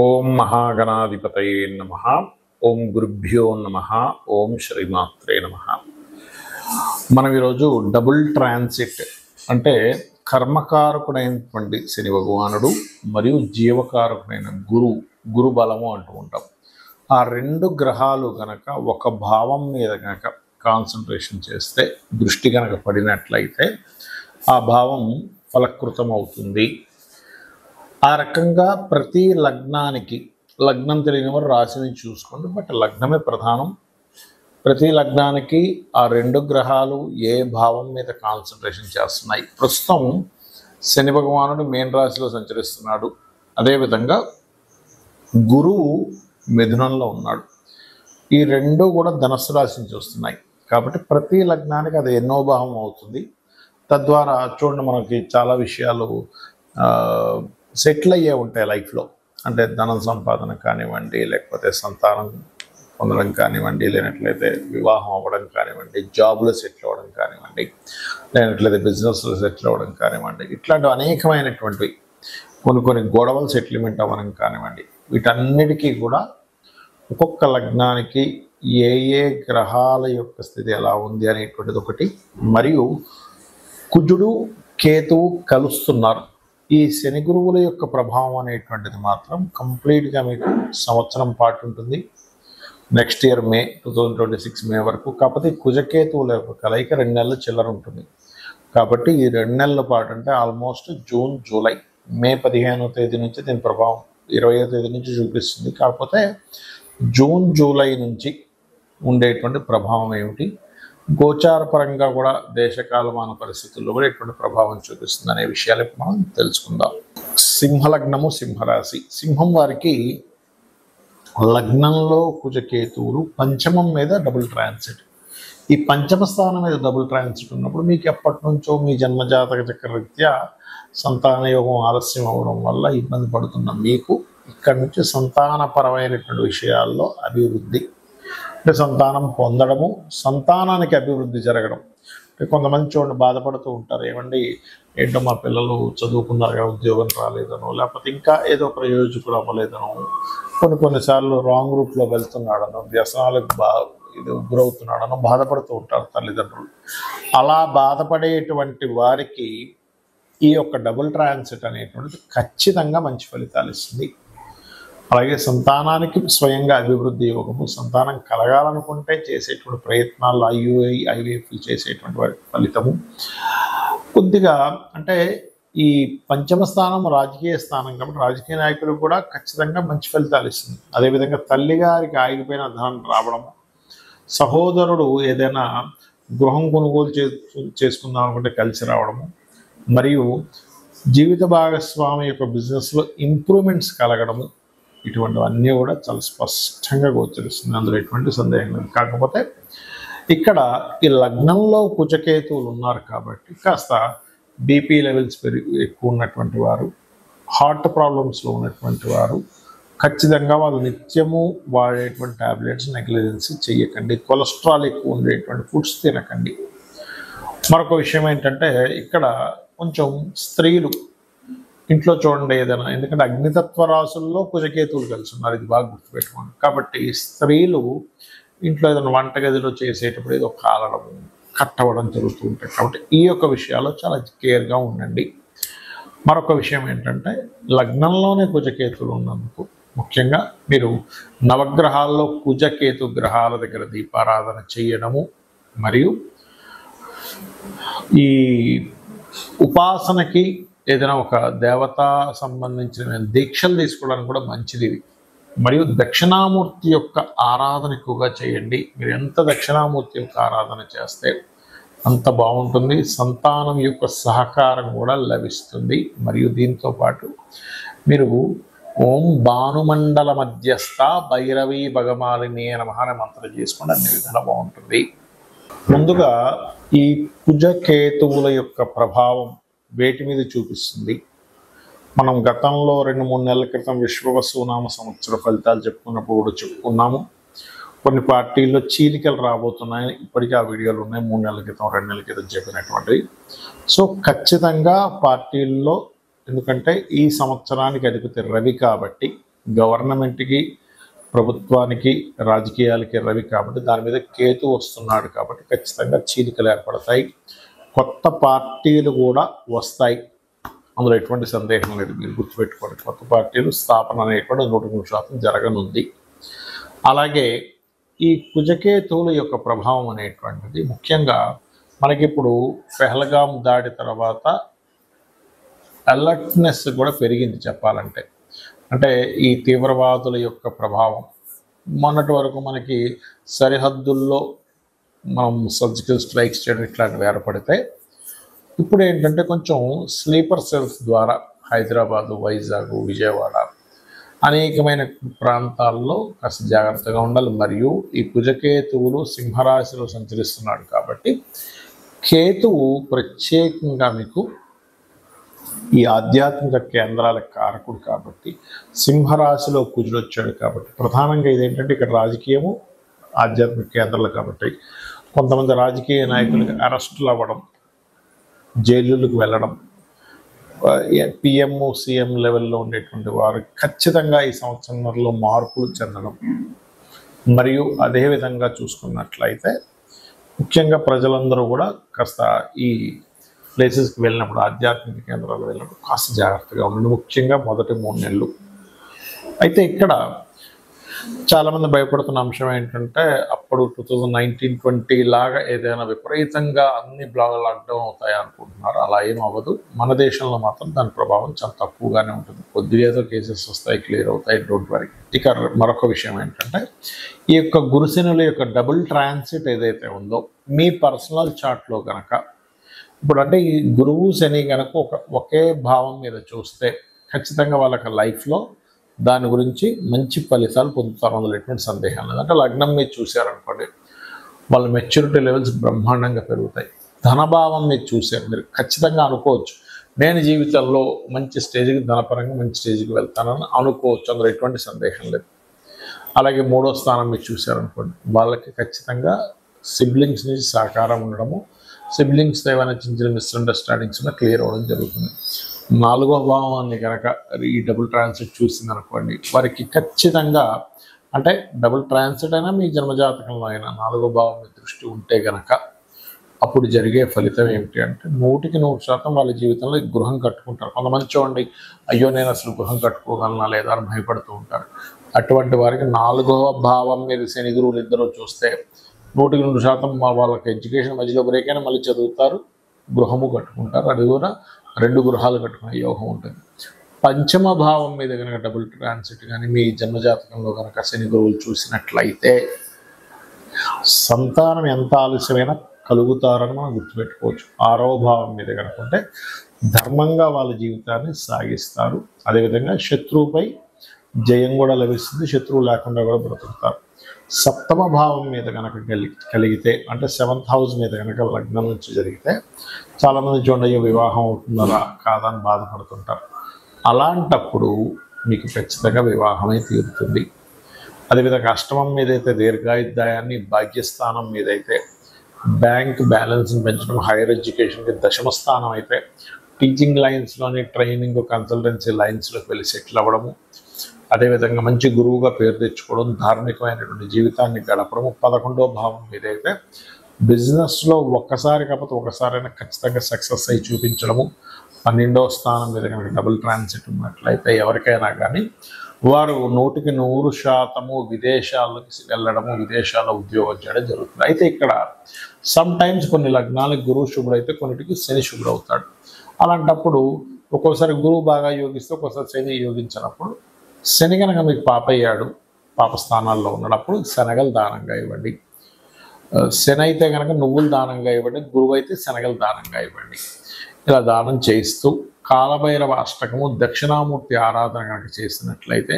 ఓం మహాగణాధిపతయే నమః. ఓం గురుభ్యో నమః. ఓం శ్రీమాత్రే నమః. మనం ఈరోజు డబుల్ ట్రాన్సిట్ అంటే కర్మకారకుడైనటువంటి శని భగవానుడు మరియు జీవకారకుడైన గురు బలము అంటూ ఉంటాం. ఆ రెండు గ్రహాలు గనక ఒక భావం మీద గనక కాన్సన్ట్రేషన్ చేస్తే, దృష్టి గనక పడినట్లయితే ఆ భావం ఫలకృతం అవుతుంది. ఆ రకంగా ప్రతి లగ్నానికి, లగ్నం తెలియని వారు రాశిని చూసుకోండి, బట్ లగ్నమే ప్రధానం. ప్రతి లగ్నానికి ఆ రెండు గ్రహాలు ఏ భావం మీద కాన్సన్ట్రేషన్ చేస్తున్నాయి. ప్రస్తుతం శని భగవానుడు మీన రాశిలో సంచరిస్తున్నాడు. అదేవిధంగా గురువు మిథునంలో ఉన్నాడు. ఈ రెండు కూడా ధనుస్సు రాశి నుంచి వస్తున్నాయి. కాబట్టి ప్రతి లగ్నానికి అది ఎన్నో భావం అవుతుంది. తద్వారా చూడండి, మనకి చాలా విషయాలు సెటిల్ అయ్యే ఉంటాయి లైఫ్లో. అంటే ధనం సంపాదన కానివ్వండి, లేకపోతే సంతానం పొందడం కానివ్వండి, లేనట్లయితే వివాహం అవ్వడం కానివ్వండి, జాబ్లో సెటిల్ అవ్వడం కానివ్వండి, లేనట్లయితే బిజినెస్లో సెటిల్ అవ్వడం కానివ్వండి, ఇట్లాంటి అనేకమైనటువంటివి, కొన్ని గొడవలు సెటిల్మెంట్ అవ్వడం కానివ్వండి, వీటన్నిటికీ కూడా ఒక్కొక్క లగ్నానికి ఏ ఏ గ్రహాల యొక్క స్థితి ఎలా ఉంది అనేటువంటిది ఒకటి. మరియు కుజుడు కేతువు కలుస్తున్నారు. ఈ శని గురువుల యొక్క ప్రభావం అనేటువంటిది మాత్రం కంప్లీట్గా మీకు సంవత్సరం పాటు ఉంటుంది. నెక్స్ట్ ఇయర్ మే 2026 మే వరకు. కాకపోతే కుజకేతువుల యొక్క కలయిక 2 నెలల చిల్లర ఉంటుంది. కాబట్టి ఈ 2 నెలల పాటు అంటే ఆల్మోస్ట్ జూన్, జూలై, మే 15వ తేదీ నుంచి దీని ప్రభావం 20వ తేదీ నుంచి చూపిస్తుంది. కాకపోతే జూన్, జూలై నుంచి ఉండేటువంటి ప్రభావం ఏమిటి, గోచారపరంగా కూడా దేశకాలమాన పరిస్థితుల్లో కూడా ఎటువంటి ప్రభావం చూపిస్తుంది అనే విషయాలు మనం తెలుసుకుందాం. సింహలగ్నము, సింహరాశి. సింహం వారికి లగ్నంలో కుజకేతువులు పంచమం మీద డబుల్ ట్రాన్సిట్. ఈ పంచమ స్థానం మీద డబుల్ ట్రాన్సిట్ ఉన్నప్పుడు మీకు ఎప్పటి నుంచో మీ జన్మజాతక చక్రరీత్యా సంతాన యోగం ఆలస్యం అవ్వడం వల్ల ఇబ్బంది పడుతున్న మీకు ఇక్కడి నుంచి సంతానపరమైనటువంటి విషయాల్లో అభివృద్ధి, అంటే సంతానం పొందడము, సంతానానికి అభివృద్ధి జరగడం. అంటే కొంతమంది చూడండి బాధపడుతూ ఉంటారు, ఏమండి ఏంటో మా పిల్లలు చదువుకున్నారు కదా, ఉద్యోగం రాలేదనో, లేకపోతే ఇంకా ఏదో ప్రయోజకులు అవ్వలేదనో, కొన్నిసార్లు రాంగ్ రూట్లో వెళ్తున్నాడనో, వ్యసనాలకు గురవుతున్నాడనో బాధపడుతూ ఉంటారు తల్లిదండ్రులు. అలా బాధపడేటువంటి వారికి ఈ యొక్క డబుల్ ట్రాన్సిట్ అనేటువంటిది ఖచ్చితంగా మంచి ఫలితాలు ఇస్తుంది. అలాగే సంతానానికి స్వయంగా అభివృద్ధి యోగము, సంతానం కలగాలనుకుంటే చేసేటువంటి ప్రయత్నాలు, IVF చేసేటువంటి వారి ఫలితము కొద్దిగా, అంటే ఈ పంచమ స్థానం రాజకీయ స్థానం కాబట్టి రాజకీయ నాయకులకు కూడా ఖచ్చితంగా మంచి ఫలితాలు ఇస్తుంది. అదేవిధంగా తల్లిగారికి ఆగిపోయిన ధనం రావడము, సహోదరుడు ఏదైనా గృహం కొనుగోలు చేసుకుందాం అనుకుంటే కలిసి రావడము, మరియు జీవిత భాగస్వామి యొక్క బిజినెస్లో ఇంప్రూవ్మెంట్స్ కలగడము, ఇటువంటివన్నీ కూడా చాలా స్పష్టంగా గోచరిస్తుంది. అందులో ఎటువంటి సందేహం లేదు. కాకపోతే ఇక్కడ ఈ లగ్నంలో కుజకేతువులు ఉన్నారు కాబట్టి కాస్త బీపీ లెవెల్స్ ఎక్కువ ఉన్నటువంటి వారు, హార్ట్ ప్రాబ్లమ్స్లో ఉన్నటువంటి వారు ఖచ్చితంగా వాళ్ళు నిత్యము వాడేటువంటి ట్యాబ్లెట్స్ నెగ్లిజెన్సీ చేయకండి. కొలెస్ట్రాల్ ఎక్కువ ఉండేటువంటి ఫుడ్స్ తినకండి. మరొక విషయం ఏంటంటే, ఇక్కడ కొంచెం స్త్రీలు ఇంట్లో చూడండి ఏదైనా, ఎందుకంటే అగ్నితత్వ రాసుల్లో కుజకేతువులు కలిసి ఉన్నారు, ఇది బాగా గుర్తుపెట్టుకోండి. కాబట్టి స్త్రీలు ఇంట్లో ఏదైనా వంటగదిలో చేసేటప్పుడు ఏదో కాలడం, కట్టవడం జరుగుతూ ఉంటాయి. కాబట్టి ఈ యొక్క విషయాల్లో చాలా కేర్గా ఉండండి. మరొక విషయం ఏంటంటే, లగ్నంలోనే కుజకేతువులు ఉన్నందుకు ముఖ్యంగా మీరు నవగ్రహాల్లో కుజకేతు గ్రహాల దగ్గర దీపారాధన చేయడము, మరియు ఈ ఉపాసనకి ఏదైనా ఒక దేవతా సంబంధించిన దీక్షలు తీసుకోవడానికి కూడా మంచిది. మరియు దక్షిణామూర్తి యొక్క ఆరాధన ఎక్కువగా చేయండి. మీరు ఎంత దక్షిణామూర్తి యొక్క ఆరాధన చేస్తే అంత బాగుంటుంది. సంతానం యొక్క సహకారం కూడా లభిస్తుంది. మరియు దీంతో పాటు మీరు ఓం భానుమండల మధ్యస్థ భైరవి భగమాలిని నమః అనే మంత్రం చేసుకోండి, అన్ని విధాలా బాగుంటుంది. ముందుగా ఈ కుజకేతువుల యొక్క ప్రభావం వేటి మీద చూపిస్తుంది. మనం గతంలో 2-3 నెలల క్రితం విశ్వవసునామ సంవత్సర ఫలితాలు చెప్పుకున్నప్పుడు కూడా చెప్పుకున్నాము. కొన్ని పార్టీల్లో చీలికలు రాబోతున్నాయని ఇప్పటికీ ఆ వీడియోలు ఉన్నాయి, 3 నెలల క్రితం 2 నెలల క్రితం చెప్పినటువంటివి. సో ఖచ్చితంగా పార్టీల్లో, ఎందుకంటే ఈ సంవత్సరానికి అధిపతి రవి కాబట్టి గవర్నమెంట్కి, ప్రభుత్వానికి, రాజకీయాలకి రవి కాబట్టి దాని మీద కేతు వస్తున్నాడు కాబట్టి ఖచ్చితంగా చీలికలు ఏర్పడతాయి. కొత్త పార్టీలు కూడా వస్తాయి, అందులో ఎటువంటి సందేహం లేదు. మీరు గుర్తుపెట్టుకోండి, కొత్త పార్టీలు స్థాపన అనేటువంటి 100% జరగనుంది. అలాగే ఈ కుజకేతువుల యొక్క ప్రభావం అనేటువంటిది ముఖ్యంగా మనకిప్పుడు పెహల్గాం దాడి తర్వాత అలర్ట్నెస్ కూడా పెరిగింది చెప్పాలంటే. అంటే ఈ తీవ్రవాదుల యొక్క ప్రభావం మొన్నటి వరకు మనకి సరిహద్దుల్లో మనం సర్జికల్ స్ట్రైక్స్ చేయడం ఇట్లాంటివి ఏర్పడితే ఇప్పుడు ఏంటంటే కొంచెం స్లీపర్ సెల్స్ ద్వారా హైదరాబాదు, వైజాగ్, విజయవాడ అనేకమైన ప్రాంతాల్లో కాస్త జాగ్రత్తగా ఉండాలి. మరియు ఈ కుజకేతువులు సింహరాశిలో సంచరిస్తున్నాడు కాబట్టి కేతువు ప్రత్యేకంగా మీకు ఈ ఆధ్యాత్మిక కేంద్రాల కారకుడు కాబట్టి సింహరాశిలో కుజుడు వచ్చాడు కాబట్టి ప్రధానంగా ఇదేంటంటే ఇక్కడ రాజకీయము, ఆధ్యాత్మిక కేంద్రాలు కాబట్టి కొంతమంది రాజకీయ నాయకులకి అరెస్టులు అవ్వడం, జైలులకు వెళ్ళడం, పిఎం, సీఎం లెవెల్లో ఉండేటువంటి వారు ఖచ్చితంగా ఈ సంవత్సరంలో మార్పులు చెందడం. మరియు అదేవిధంగా చూసుకున్నట్లయితే ముఖ్యంగా ప్రజలందరూ కూడా కాస్త ఈ ప్లేసెస్కి వెళ్ళినప్పుడు, ఆధ్యాత్మిక కేంద్రాలు వెళ్ళినప్పుడు కాస్త జాగ్రత్తగా ఉండండి, ముఖ్యంగా మొదటి 3 నెలలు. అయితే ఇక్కడ చాలామంది భయపడుతున్న అంశం ఏంటంటే అప్పుడు 2019-20 లాగా ఏదైనా విపరీతంగా అన్ని లాక్డౌన్ అవుతాయి అనుకుంటున్నారు. అలా ఏం అవ్వదు. మన దేశంలో మాత్రం దాని ప్రభావం చాలా తక్కువగానే ఉంటుంది. కొద్దిగా ఏదో కేసెస్ వస్తాయి, క్లియర్ అవుతాయి, డోంట్ వరీ. ఇక మరొక విషయం ఏంటంటే ఈ యొక్క గురుశనుల యొక్క డబుల్ ట్రాన్సిట్ ఏదైతే ఉందో మీ పర్సనల్ చార్ట్లో కనుక ఇప్పుడు అంటే ఈ గురువు శని కనుక ఒకే భావం మీద చూస్తే ఖచ్చితంగా వాళ్ళకి లైఫ్లో దాని గురించి మంచి ఫలితాలు పొందుతారు, అందులో ఎటువంటి సందేహం లేదు. అంటే లగ్నం మీద చూశారనుకోండి, వాళ్ళ మెచ్యూరిటీ లెవెల్స్ బ్రహ్మాండంగా పెరుగుతాయి. ధనభావం మీద చూశారు, మీరు ఖచ్చితంగా అనుకోవచ్చు నేను జీవితంలో మంచి స్టేజ్కి, ధనపరంగా మంచి స్టేజ్కి వెళ్తానని అనుకోవచ్చు, అందులో ఎటువంటి సందేహం లేదు. అలాగే 3వ స్థానం మీద చూశారనుకోండి, వాళ్ళకి ఖచ్చితంగా సిబ్లింగ్స్ నుంచి సహకారం ఉండడము, సిబ్లింగ్స్ ఏమైనా చిన్న చిన్న మిస్అండర్స్టాండింగ్స్ ఉన్నా క్లియర్ అవ్వడం జరుగుతుంది. 4వ భావాన్ని కనుక ఈ డబుల్ ట్రాన్సిట్ చూసిందనుకోండి, వారికి ఖచ్చితంగా అంటే డబుల్ ట్రాన్సిట్ అయినా మీ జన్మజాతకంలో అయినా 4వ భావం మీద దృష్టి ఉంటే కనుక అప్పుడు జరిగే ఫలితం ఏమిటి అంటే 100% వాళ్ళ జీవితంలో గృహం కట్టుకుంటారు. కొంతమంది చూడండి, అయ్యో నేను అసలు గృహం కట్టుకోగలనా లేదా అని భయపడుతూ ఉంటారు. అటువంటి వారికి 4వ భావం మీద శని గురువులు ఇద్దరు చూస్తే 100% వాళ్ళకి ఎడ్యుకేషన్ మధ్యలో బ్రేక్ అయినా మళ్ళీ చదువుతారు, గృహము కట్టుకుంటారు. అది కూడా 2 గృహాలు కట్టుకునే యోగం ఉంటుంది. 5వ భావం మీద కనుక డబుల్ ట్రాన్సిట్ కానీ మీ జన్మజాతకంలో కనుక శని గురువులు చూసినట్లయితే సంతానం ఎంత ఆలస్యమైనా కలుగుతారని మనం గుర్తుపెట్టుకోవచ్చు. 6వ భావం మీద కనుక ఉంటే ధర్మంగా వాళ్ళ జీవితాన్ని సాగిస్తారు. అదేవిధంగా శత్రువుపై జయం కూడా లభిస్తుంది, శత్రువు లేకుండా కూడా బ్రతుకుతారు. 7వ భావం మీద కనుక కలిగితే అంటే 7th హౌస్ మీద కనుక లగ్నం నుంచి జరిగితే చాలామంది చూడండి వివాహం అవుతుందా కాదని బాధపడుతుంటారు. అలాంటప్పుడు మీకు ఖచ్చితంగా వివాహమే తీరుతుంది. అదేవిధంగా 8వ మీద అయితే దీర్ఘాయుర్దాయాన్ని, భాగ్యస్థానం మీద అయితే బ్యాంక్ బ్యాలెన్స్ని పెంచడం, హైయర్ ఎడ్యుకేషన్కి 10వ స్థానం అయితే టీచింగ్ లైన్స్లోని ట్రైనింగ్, కన్సల్టెన్సీ లైన్స్లోకి వెళ్ళి సెటిల్ అవ్వడము, అదేవిధంగా మంచి గురువుగా పేరు తెచ్చుకోవడం, ధార్మికమైనటువంటి జీవితాన్ని గడపడము. 11వ భావం మీద అయితే బిజినెస్లో ఒక్కసారి కాకపోతే ఒకసారైనా ఖచ్చితంగా సక్సెస్ అయి చూపించడము. 12వ స్థానం మీద కనుక డబుల్ ట్రాన్సిట్ ఉన్నట్లయితే ఎవరికైనా కానీ వారు 100% విదేశాలకు వెళ్ళడము, విదేశాల్లో ఉద్యోగం చేయడం జరుగుతుంది. అయితే ఇక్కడ సమ్ టైమ్స్ కొన్ని లగ్నాలకు గురువు శుభుడైతే కొన్నిటికి శని శుభుడవుతాడు. అలాంటప్పుడు ఒక్కోసారి గురువు బాగా యోగిస్తే ఒక్కోసారి శని యోగించినప్పుడు శని కనుక మీకు పాపయ్యాడు, పాప స్థానాల్లో ఉన్నప్పుడు శనగలు దానంగా ఇవ్వండి. శని అయితే కనుక నువ్వులు దానంగా ఇవ్వండి, గురువు అయితే శనగలు దానంగా ఇవ్వండి. ఇలా దానం చేయిస్తూ కాలభైరవ అష్టకము, దక్షిణామూర్తి ఆరాధన కనుక చేసినట్లయితే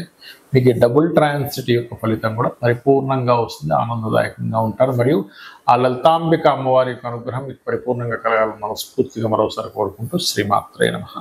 మీకు డబుల్ ట్రాన్సిట్ యొక్క ఫలితం కూడా పరిపూర్ణంగా వస్తుంది, ఆనందదాయకంగా ఉంటారు. మరియు ఆ లలితాంబిక అమ్మవారి యొక్క అనుగ్రహం మీకు పరిపూర్ణంగా కలగాలని మనస్ఫూర్తిగా మరోసారి కోరుకుంటూ శ్రీమాత్రే నమః.